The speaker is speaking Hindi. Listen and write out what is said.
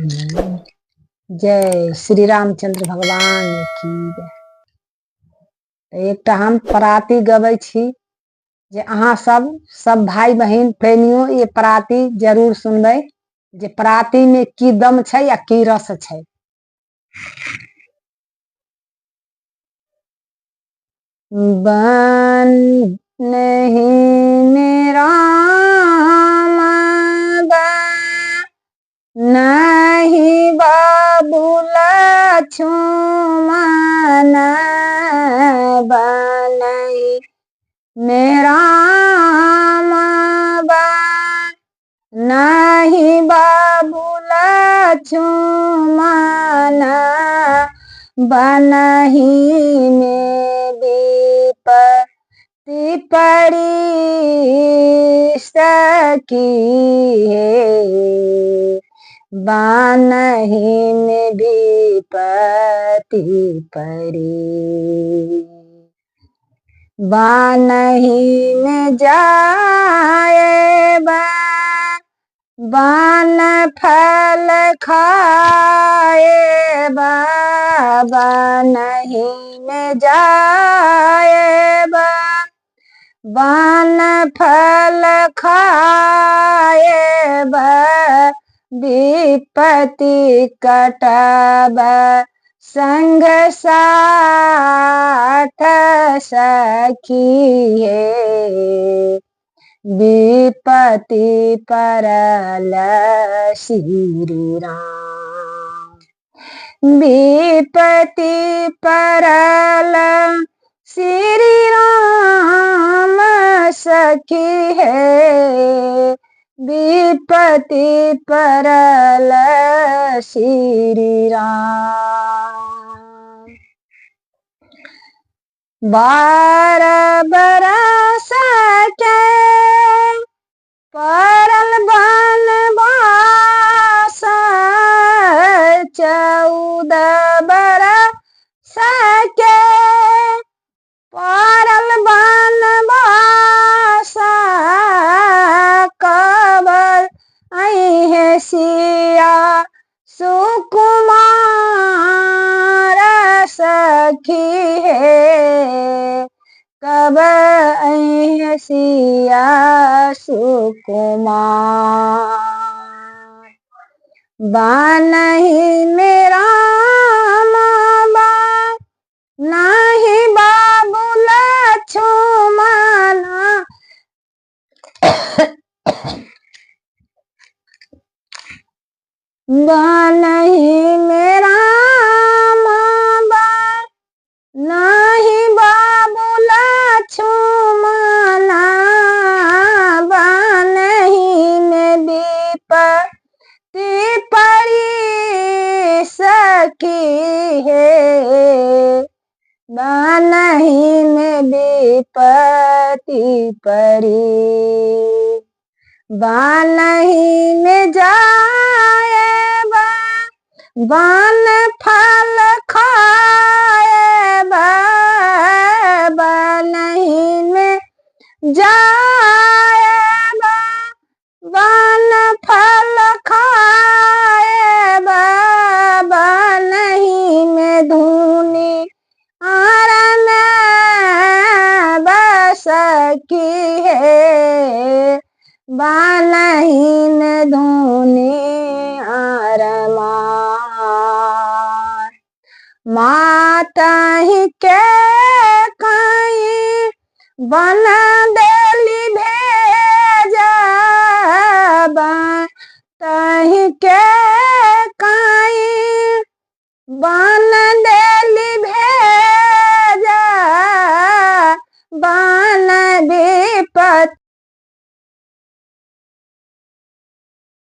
जय श्री रामचंद्र भगवान की जय। एकटा हम पराती गबै छी जे अहाँ सब भाई बहन प्रेमियों ये पराती जरूर सुनबै जे पराती में की दम छै या की रस छै। बन नहीं मेरा नहीं बाबूला छुमन बनई मेरा नहीं बाबूला छुमन बनही में विपत्ति पड़ी सकी है। बनही में विपत्ति पड़ी बनही में जाए बन फल खाए बनही में जाए बन फल खाए विपत्ति कटब संग साथ सखी है। विपत्ति परल श्री राम विपत्ति परल श्री राम सखी है। विपत्ति परल श्री राम 12 बरस के परल बनवास 14 बरस के परल बनवास कबर आई है सिया सुकुमार सखी है। कब आई है सिया सुकुमार बनही मेरा नहीं बाबूला छुमना बनही मेरा नहीं बाबूला छुमना बनही में विपत्ति पड़ी सकी है। बनही में विपत्ति पड़ी बनही में जाए बन फल खाए बनही में जाए बन फल खाए बनही में धुनी आरन बसकी है। बनही में धुनी आरमार माता ही के कहीं बन देली भेजा तही के कहीं बन